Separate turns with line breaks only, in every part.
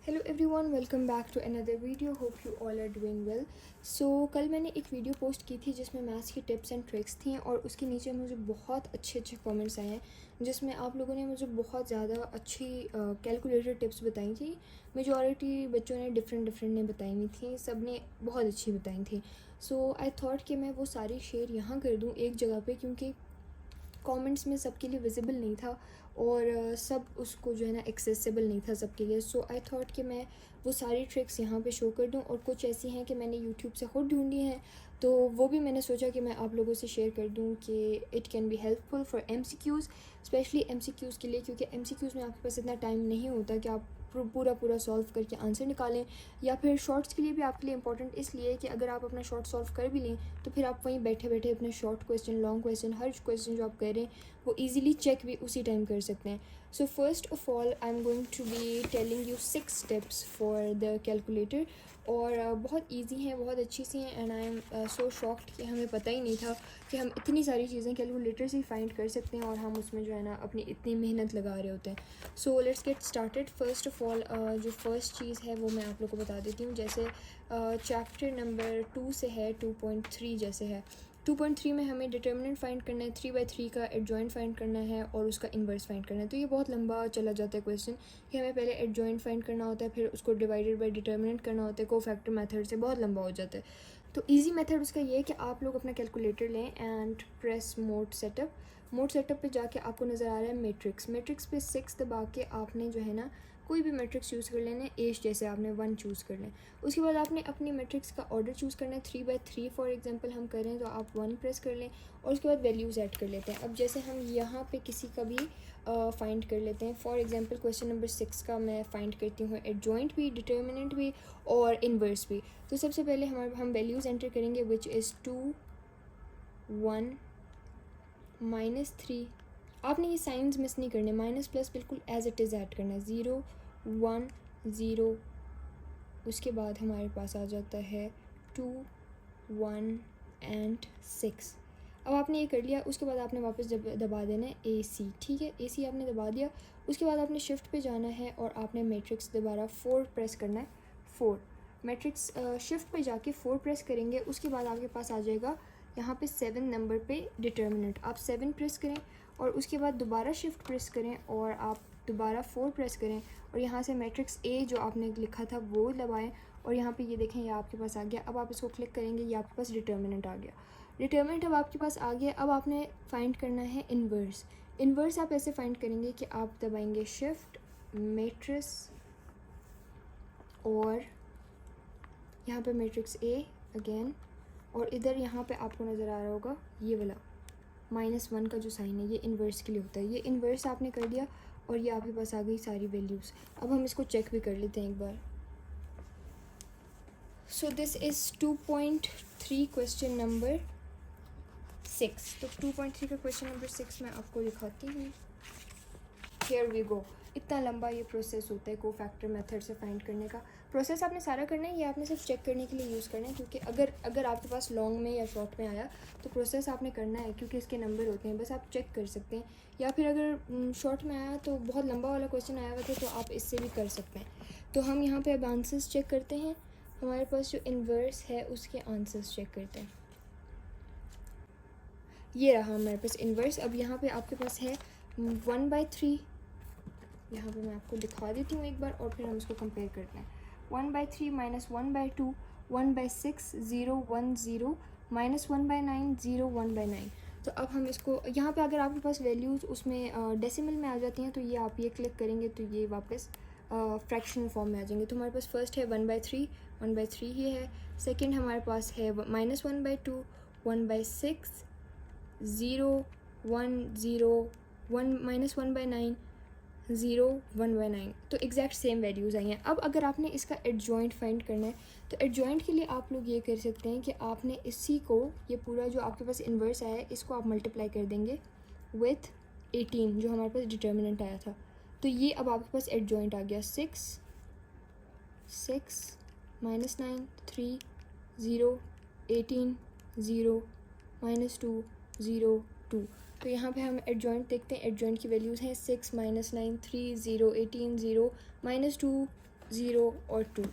Hello everyone, welcome back to another video. Hope you all are doing well. So कल मैंने एक video post की थी जिसमें मैथ्स की टिप्स एंड ट्रिक्स थी और उसके नीचे मुझे बहुत अच्छे कमेंट्स आए हैं जिसमें आप लोगों ने मुझे बहुत ज़्यादा अच्छी कैलकुलेटर टिप्स बताई थी। मेजॉरिटी बच्चों ने डिफरेंट ने बताई हुई थी, सब ने बहुत अच्छी बताई थी। सो आई थॉट कि मैं वो सारी शेयर यहाँ कर दूँ एक जगह पे, क्योंकि कमेंट्स में सबके लिए विजिबल नहीं था और सब उसको जो है ना एक्सेसिबल नहीं था सबके लिए। सो आई थॉट कि मैं वो सारी ट्रिक्स यहाँ पे शो कर दूँ और कुछ ऐसी हैं कि मैंने यूट्यूब से खुद ढूंढी हैं, तो वो भी मैंने सोचा कि मैं आप लोगों से शेयर कर दूँ कि it can be helpful for MCQs, specially MCQs के लिए, क्योंकि MCQs में आपके पास इतना टाइम नहीं होता कि आप पूरा सॉल्व करके आंसर निकालें। या फिर शॉर्ट्स के लिए भी आपके लिए इंपॉर्टेंट इसलिए कि अगर आप अपना शॉर्ट सॉल्व कर भी लें तो फिर आप वहीं बैठे बैठे अपने शॉर्ट क्वेश्चन, लॉन्ग क्वेश्चन, हर क्वेश्चन जो आप कर रहे हैं वो इजीली चेक भी उसी टाइम कर सकते हैं। So first of all I am going to be telling you 6 steps for the calculator, और बहुत इजी हैं, बहुत अच्छी सी हैं, and I am so shocked कि हमें पता ही नहीं था कि हम इतनी सारी चीज़ें कैलकुलेटर से ही फाइंड कर सकते हैं और हम उसमें जो है ना अपनी इतनी मेहनत लगा रहे होते हैं। So let's get started. First of all जो फर्स्ट चीज़ है वो मैं आप लोग को बता देती हूँ। जैसे चैप्टर नंबर 2 से है 2.3 जैसे है। 2.3 में हमें डिटर्मिनेंट फाइंड करना है, 3/3 का एडजॉइंट फाइंड करना है और उसका इन्वर्स फाइंड करना है। तो ये बहुत लंबा चला जाता है क्वेश्चन कि हमें पहले एडजॉइंट फाइंड करना होता है, फिर उसको डिवाइडेड बाय डिटर्मिनेंट करना होता है, कोफैक्टर मेथड से बहुत लंबा हो जाता है। तो इजी मेथड उसका ये है कि आप लोग अपना कैलकुलेटर लें एंड प्रेस मोड सेटअप पे जाके आपको नज़र आ रहा है मैट्रिक्स पे 6 दबा के आपने जो है ना कोई भी मैट्रिक्स चूज़ कर लेना है। एज जैसे आपने 1 चूज़ कर लें, उसके बाद आपने अपनी मैट्रिक्स का ऑर्डर चूज़ करना है। 3/3 फॉर एग्जांपल हम करें तो आप 1 प्रेस कर लें और उसके बाद वैल्यूज़ ऐड कर लेते हैं। अब जैसे हम यहाँ पे किसी का भी फाइंड कर लेते हैं। फॉर एग्जांपल क्वेश्चन नंबर 6 का मैं फाइंड करती हूँ एडजॉइंट भी, डिटर्मिनेंट भी और इन्वर्स भी। तो सबसे पहले हम वैल्यूज़ एंटर करेंगे, विच इज़ 2, 1, -3। आपने ये साइंस मिस नहीं करने, माइनस प्लस बिल्कुल एज इट इज़ ऐड करना है। 0, 1, 0, उसके बाद हमारे पास आ जाता है 2, 1 एंड 6। अब आपने ये कर लिया, उसके बाद आपने वापस दबा देना है AC, ठीक है। AC आपने दबा दिया, उसके बाद आपने शिफ्ट पे जाना है और आपने मैट्रिक्स दोबारा 4 प्रेस करना है। 4 मैट्रिक्स शिफ्ट पे जाके 4 प्रेस करेंगे, उसके बाद आपके पास आ जाएगा यहाँ पे 7 नंबर पे डिटर्मिनेंट। आप 7 प्रेस करें और उसके बाद दोबारा शिफ्ट प्रेस करें और आप दोबारा 4 प्रेस करें और यहाँ से मैट्रिक्स A जो आपने लिखा था वो दबाएं और यहाँ पे ये देखें ये आपके पास आ गया। अब आप इसको क्लिक करेंगे, ये आपके पास डिटर्मिनेंट आ गया। डिटर्मिनेंट अब आपके पास आ गया। अब आपने फाइंड करना है इन्वर्स आप ऐसे फाइंड करेंगे कि आप दबाएंगे शिफ्ट, मैट्रिक्स और यहाँ पे मैट्रिक्स A अगेन, और इधर यहाँ पे आपको नज़र आ रहा होगा ये वाला -1 का जो साइन है, ये इन्वर्स के लिए होता है। ये इन्वर्स आपने कर दिया और ये आपके पास आ गई सारी वैल्यूज़। अब हम इसको चेक भी कर लेते हैं एक बार। So this is 2.3 question number 6। तो 2.3 का क्वेश्चन नंबर 6 मैं आपको दिखाती हूँ। Here we go. इतना लंबा ये प्रोसेस होता है कोफैक्टर मेथड से फाइंड करने का। प्रोसेस आपने सारा करना है, ये आपने सिर्फ चेक करने के लिए यूज़ करना है, क्योंकि अगर आपके पास लॉन्ग में या शॉर्ट में आया तो प्रोसेस आपने करना है, क्योंकि इसके नंबर होते हैं, बस आप चेक कर सकते हैं। या फिर अगर शॉर्ट में आया तो बहुत लंबा वाला क्वेश्चन आया हुआ था तो आप इससे भी कर सकते हैं। तो हम यहाँ पर अब आंसर्स चेक करते हैं। हमारे पास जो इन्वर्स है उसके आंसर्स चेक करते हैं। ये रहा हमारे पास इन्वर्स। अब यहाँ पे आपके पास है 1/3। यहाँ पे मैं आपको दिखा देती हूँ एक बार और फिर हम इसको कंपेयर करते हैं। 1/3 - 1/2, 1/6, 0, 1, 0, -1/9, 0, 1/9। तो अब हम इसको यहाँ पे अगर आपके पास वैल्यूज़ उसमें डेसिमल में आ जाती हैं तो ये आप ये क्लिक करेंगे तो ये वापस फ्रैक्शनल फॉर्म में आ जाएंगे। तो हमारे पास फर्स्ट है 1/3 ही है। सेकंड हमारे पास है -1/2, 1/6, 0, 1, 0, 1, -1/9, 0, 1/9। तो एग्जैक्ट सेम वैल्यूज़ आई हैं। अब अगर आपने इसका एडजॉइंट फाइंड करना है तो एडजॉइंट के लिए आप लोग ये कर सकते हैं कि आपने इसी को, ये पूरा जो आपके पास इन्वर्स आया है, इसको आप मल्टीप्लाई कर देंगे विथ 18 जो हमारे पास डिटर्मिनेंट आया था। तो ये अब आपके पास एडजॉइंट आ गया। 6, -9, 3, 0, 18, 0, -2, 0, 2। तो यहाँ पे हम एडजॉइंट देखते हैं। एडजॉइंट की वैल्यूज़ हैं 6, -9, 3, 0, 18, 0, -2, 0 और 2,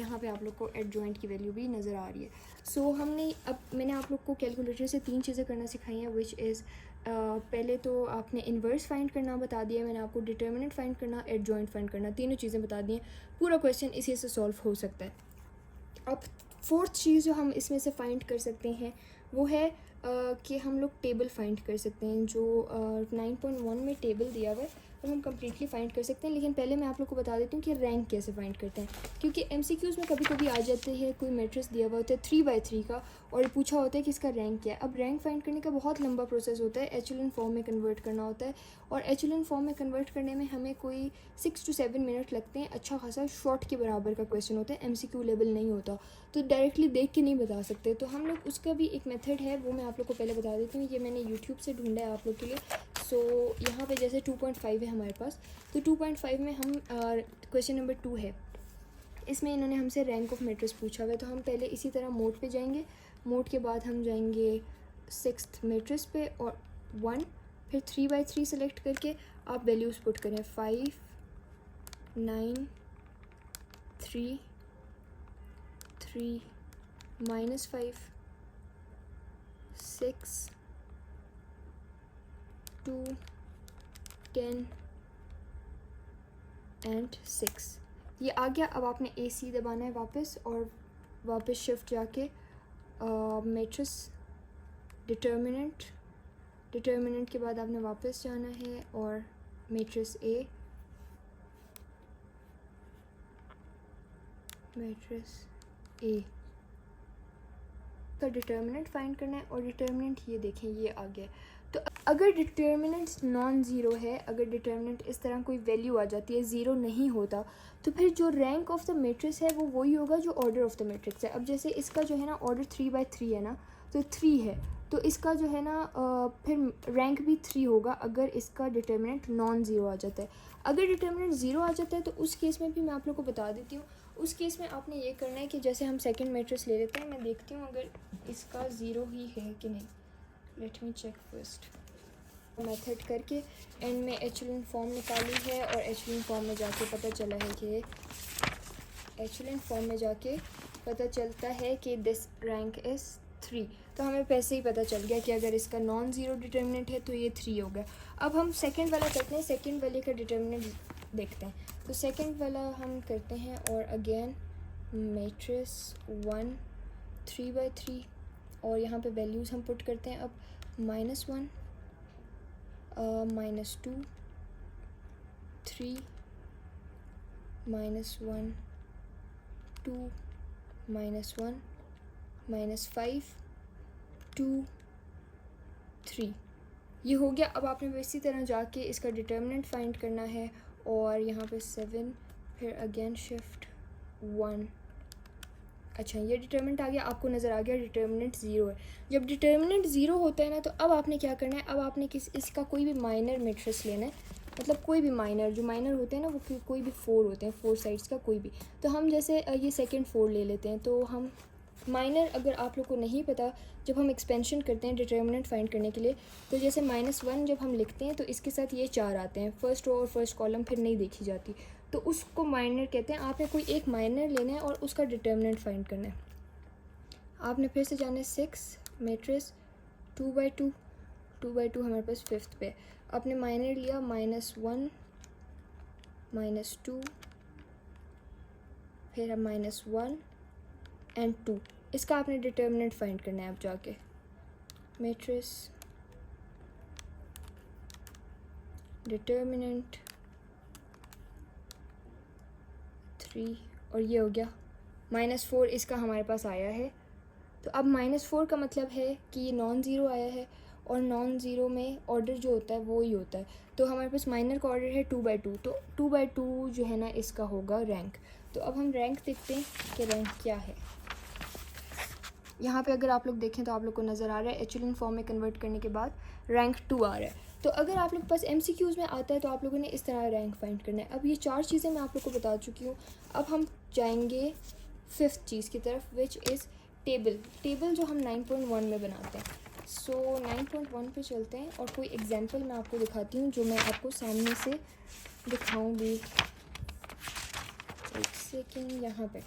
यहाँ पे आप लोग को एडजॉइंट की वैल्यू भी नज़र आ रही है। सो मैंने आप लोग को कैलकुलेटर से 3 चीज़ें करना सिखाई हैं, विच इज़ पहले तो आपने इन्वर्स फाइंड करना बता दिया मैंने आपको, डिटर्मिनेंट फाइंड करना, एडजॉइंट फाइंड करना, तीनों चीज़ें बता दी हैं। पूरा क्वेश्चन इसी से सॉल्व हो सकता है। अब फोर्थ चीज़ जो हम इसमें से फाइंड कर सकते हैं वो है कि हम लोग टेबल फाइंड कर सकते हैं। जो 9.1 में टेबल दिया हुआ है वो हम कम्प्लीटली फाइंड कर सकते हैं। लेकिन पहले मैं आप लोग को बता देती हूँ कि रैंक कैसे फाइंड करते हैं, क्योंकि MCQs में कभी कभी आ जाते हैं, कोई मैट्रिक्स दिया हुआ होता है 3x3 का और पूछा होता है कि इसका रैंक क्या है। अब रैंक फाइंड करने का बहुत लंबा प्रोसेस होता है, एचेलॉन फॉर्म में कन्वर्ट करना होता है, और एचेलॉन फॉर्म में कन्वर्ट करने में हमें कोई 6 to 7 मिनट लगते हैं। अच्छा खासा शॉर्ट के बराबर का क्वेश्चन होता है, MCQ लेवल नहीं होता, तो डायरेक्टली देख के नहीं बता सकते। तो हम लोग उसका भी एक मेथड है, वो मैं आप लोग को पहले बता देती हूँ। ये मैंने यूट्यूब से ढूंढा है आप लोग के लिए। सो यहाँ पे जैसे 2.5 है हमारे पास, तो 2.5 में हम क्वेश्चन नंबर 2 है, इसमें इन्होंने हमसे रैंक ऑफ मैट्रिक्स पूछा हुआ है। तो हम पहले इसी तरह मोड पे जाएंगे, मोड के बाद हम जाएंगे 6th मैट्रिक्स पे और 1, फिर 3x3 सेलेक्ट करके आप वैल्यूज़ पुट करें, 5, 9, 3, 3, -5, 6, 2, 10 एंड 6। ये आ गया। अब आपने AC दबाना है वापस, और वापस शिफ्ट जाके मैट्रिक्स डिटर्मिनेंट के बाद आपने वापस जाना है और मैट्रिक्स A, का डिटर्मिनेंट फाइंड करना है। और डिटर्मिनेंट ये देखें, ये आ गया। तो अगर डिटर्मिनेंट नॉन ज़ीरो है, अगर डिटर्मिनेंट इस तरह कोई वैल्यू आ जाती है, ज़ीरो नहीं होता, तो फिर जो रैंक ऑफ द मैट्रिक्स है वो वही होगा जो ऑर्डर ऑफ द मैट्रिक्स है। अब जैसे इसका जो है ना ऑर्डर 3x3 है ना, तो 3 है, तो इसका जो है ना फिर रैंक भी 3 होगा अगर इसका डिटर्मिनेंट नॉन ज़ीरो आ जाता है। अगर डिटर्मिनेंट ज़ीरो आ जाता है तो उस केस में भी मैं आप लोग को बता देती हूँ। उस केस में आपने ये करना है कि जैसे हम सेकंड मैट्रिक्स ले लेते हैं, मैं देखती हूँ अगर इसका ज़ीरो ही है कि नहीं। Let me check first. Method करके एंड में एचेलॉन फॉर्म निकाली है, और एचेलॉन फॉर्म में जाके पता चला है कि चलता है कि दिस रैंक इज़ 3। तो हमें पैसे ही पता चल गया कि अगर इसका नॉन ज़ीरो डिटर्मिनेंट है तो ये 3 हो गया। अब हम सेकंड वाला करते हैं, सेकंड वाले का डिटर्मिनेंट देखते हैं। तो सेकंड वाला हम करते हैं, और अगेन मैट्रिक्स 1, 3x3, और यहाँ पे वैल्यूज़ हम पुट करते हैं। अब -1, -2, 3, -1, 2, -1, -5, 2, 3, ये हो गया। अब आपने इसी तरह जाके इसका डिटर्मिनेंट फाइंड करना है, और यहाँ पे 7, फिर अगेन शिफ्ट 1। अच्छा, ये डिटर्मिनेंट आ गया, आपको नज़र आ गया डिटर्मिनेंट ज़ीरो है। जब डिटर्मिनेंट ज़ीरो होता है ना, तो अब आपने क्या करना है, अब आपने इसका कोई भी माइनर मैट्रिक्स लेना है, मतलब कोई भी माइनर, जो माइनर होते हैं ना वो कोई भी 4 होते हैं, 4 साइड्स का कोई भी। तो हम जैसे ये सेकंड 4 ले लेते हैं। तो हम माइनर, अगर आप लोग को नहीं पता, जब हम एक्सपेंशन करते हैं डिटर्मिनेंट फाइंड करने के लिए, तो जैसे -1 जब हम लिखते हैं तो इसके साथ ये 4 आते हैं, फर्स्ट रो और फर्स्ट कॉलम फिर नहीं देखी जाती, तो उसको माइनर कहते हैं। आपने कोई एक माइनर लेना है और उसका डिटर्मिनेंट फाइंड करना है। आपने फिर से जाना है 6 मैट्रिक्स 2x2 हमारे पास फिफ्थ पे। आपने माइनर लिया -1, -2, फिर अब -1 एंड 2, इसका आपने डिटर्मिनेंट फाइंड करना है। अब जाके मैट्रिक्स डिटर्मिनेंट 3, और ये हो गया -4, इसका हमारे पास आया है। तो अब -4 का मतलब है कि ये नॉन ज़ीरो आया है, और नॉन ज़ीरो में ऑर्डर जो होता है वो ही होता है। तो हमारे पास माइनर का ऑर्डर है 2x2, तो 2x2 जो है ना इसका होगा रैंक। तो अब हम रैंक देखते हैं कि रैंक क्या है। यहाँ पे अगर आप लोग देखें तो आप लोग को नज़र आ रहा है एचेलॉन फॉर्म में कन्वर्ट करने के बाद रैंक 2 आ रहा है। तो अगर आप लोग के पास MCQs में आता है तो आप लोगों ने इस तरह रैंक फाइंड करना है। अब ये 4 चीज़ें मैं आप लोग को बता चुकी हूँ। अब हम जाएंगे 5th चीज़ की तरफ, विच इज़ टेबल जो हम 9.1 में बनाते हैं। सो 9.1 पे चलते हैं, और कोई एग्जांपल मैं आपको दिखाती हूँ जो मैं आपको सामने से दिखाऊंगी। एक सेकेंड, यहाँ पे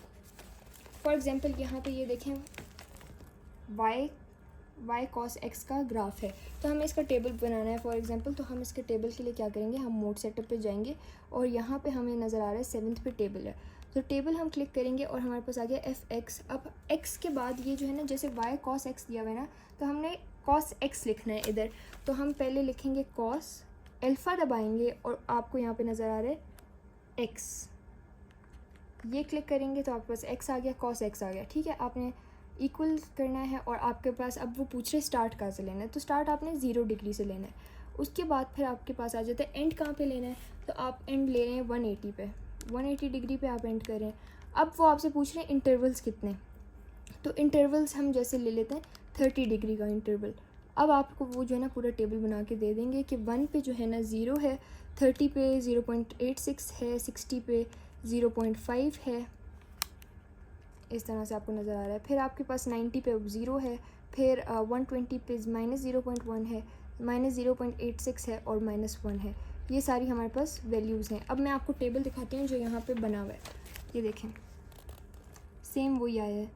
फॉर एग्जांपल यहाँ पे ये देखें y cos x का ग्राफ है, तो हमें इसका टेबल बनाना है फॉर एग्जांपल। तो हम इसके टेबल के लिए क्या करेंगे, हम मोड सेटअप पे जाएंगे और यहाँ पे हमें नज़र आ रहा है 7th पे टेबल है, तो टेबल हम क्लिक करेंगे और हमारे पास आ गया fx। अब x के बाद ये जो है ना, जैसे y cos x दिया हुआ है ना, तो हमने cos x लिखना है इधर, तो हम पहले लिखेंगे cos, अल्फ़ा दबाएंगे और आपको यहाँ पे नज़र आ रहा है x, ये क्लिक करेंगे तो आपके पास x आ गया, cos x आ गया। ठीक है, आपने इक्वल करना है और आपके पास अब वो पूछ रहे स्टार्ट कहाँ से लेना है, तो स्टार्ट आपने 0 डिग्री से लेना है। उसके बाद फिर आपके पास आ जाता है एंड कहाँ पे लेना है, तो आप एंड ले रहे हैं 180 पे, 180 डिग्री पे आप एंड करें। अब वो आपसे पूछ रहे हैं इंटरवल्स कितने, तो इंटरवल्स हम जैसे ले लेते हैं 30 डिग्री का इंटरवल। अब आपको वो जो है ना पूरा टेबल बना के दे देंगे कि 1 पे जो है ना 0 है, 30 पे 0.86 है, 60 पे 0.5 है, इस तरह से आपको नज़र आ रहा है। फिर आपके पास 90 पे 0 है, फिर 120 पे -0.1 है, -0.86 है और -1 है। ये सारी हमारे पास वैल्यूज़ हैं। अब मैं आपको टेबल दिखाती हूँ जो यहाँ पे बना हुआ है, ये देखें सेम वही आया है,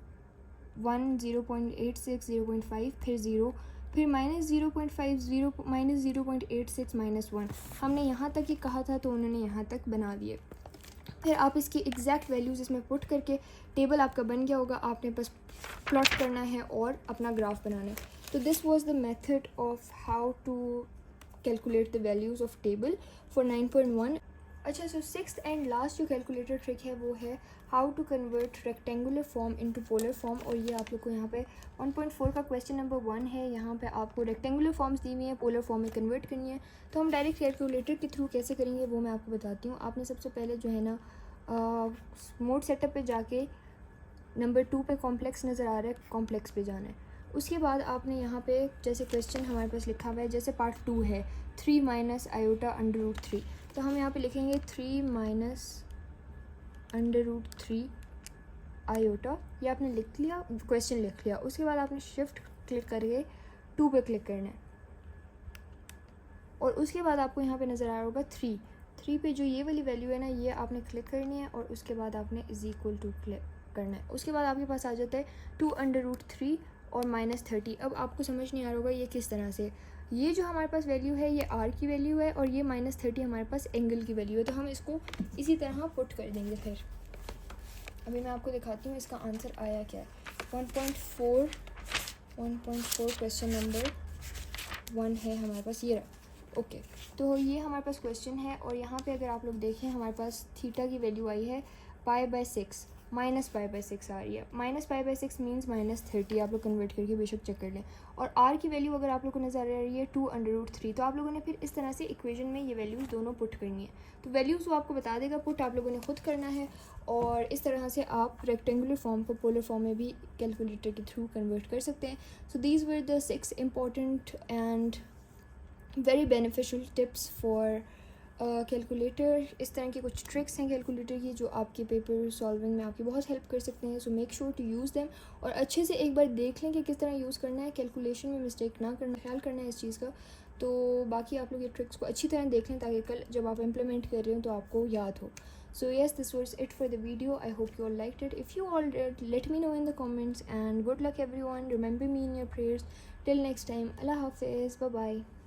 1 0.86 0.5 फिर 0 फिर -0.5 0 -0.86 -1। हमने यहाँ तक ही कहा था तो उन्होंने यहाँ तक बना दिए। फिर आप इसकी एग्जैक्ट वैल्यूज़ इसमें पुट करके टेबल आपका बन गया होगा, आपने बस प्लॉट करना है और अपना ग्राफ बनाना है। तो this was the method of how to calculate the values of table for 9.1। अच्छा, सो 6th एंड लास्ट जो कैलकुलेटर ट्रिक है वो है how to convert rectangular form into polar form, और ये आप लोग को यहाँ पे 1.4 का क्वेश्चन नंबर 1 है। यहाँ पे आपको रेक्टेंगुलर फॉर्म्स दी हुई है, पोलर फॉर्म में कन्वर्ट करनी है। तो हम डायरेक्ट कैलकुलेटर के थ्रू कैसे करेंगे वो मैं आपको बताती हूँ। आपने सबसे पहले जो है ना मोड सेटअप पे जाके नंबर 2 पे कॉम्प्लेक्स नज़र आ रहा है, कॉम्प्लेक्स पे जाना है। उसके बाद आपने यहाँ पे जैसे क्वेश्चन हमारे पास लिखा हुआ है, जैसे पार्ट 2 है 3 माइनस आयोटा अंडर रूट 3, तो हम यहाँ पे लिखेंगे 3 माइनस अंडर रूट 3 आयोटा, ये आपने लिख लिया, क्वेश्चन लिख लिया। उसके बाद आपने शिफ्ट क्लिक करके 2 पे क्लिक करना है और उसके बाद आपको यहाँ पे नज़र आ रहा होगा 3 पे जो ये वाली वैल्यू है ना, ये आपने क्लिक करनी है और उसके बाद आपने इज इक्वल टू क्लिक करना है। उसके बाद आपके पास आ जाता है 2 अंडर रूट 3 और -30। अब आपको समझ नहीं आ रहा होगा ये किस तरह से, ये जो हमारे पास वैल्यू है ये r की वैल्यू है और ये -30 हमारे पास एंगल की वैल्यू है, तो हम इसको इसी तरह पुट कर देंगे। फिर अभी मैं आपको दिखाती हूँ इसका आंसर आया क्या है। 1.4 क्वेश्चन नंबर 1 है हमारे पास, ये रहा। ओके, तो ये हमारे पास क्वेश्चन है और यहाँ पे अगर आप लोग देखें हमारे पास थीटा की वैल्यू आई है π/6, -π/6 आ रही है। -π/6 मीन्स -30, आप लोग कन्वर्ट करके बेशक चेक कर लें। और r की वैल्यू अगर आप लोगों को नज़र आ रही है 2 अंडर रूट 3, तो आप लोगों ने फिर इस तरह से इक्वेशन में ये वैल्यूज़ दोनों पुट करनी है। तो वैल्यूज़ वो आपको बता देगा, पुट आप लोगों ने खुद करना है और इस तरह से आप रेक्टेंगुलर फॉर्म को पोलर फॉर्म में भी कैलकुलेटर के थ्रू कन्वर्ट कर सकते हैं। So these were the 6 important and very beneficial tips for calculator. इस तरह की कुछ ट्रिक्स हैं कैलकुलेटर की जो आपके पेपर सॉल्विंग में आपकी बहुत हेल्प कर सकते हैं। So make sure to use them और अच्छे से एक बार देख लें कि किस तरह यूज़ करना है, कैलकुलेशन में मिस्टेक ना करना, ख्याल करना है इस चीज़ का। तो बाकी आप लोग ये ट्रिक्स को अच्छी तरह देख लें ताकि कल जब आप इम्प्लीमेंट कर रहे हो तो आपको याद हो। So yes, this was it for the video. I hope you all liked it. If you all did, let me know in the comments and good luck everyone. Remember me in your prayers. Till next time, Allah Hafiz. Bye bye.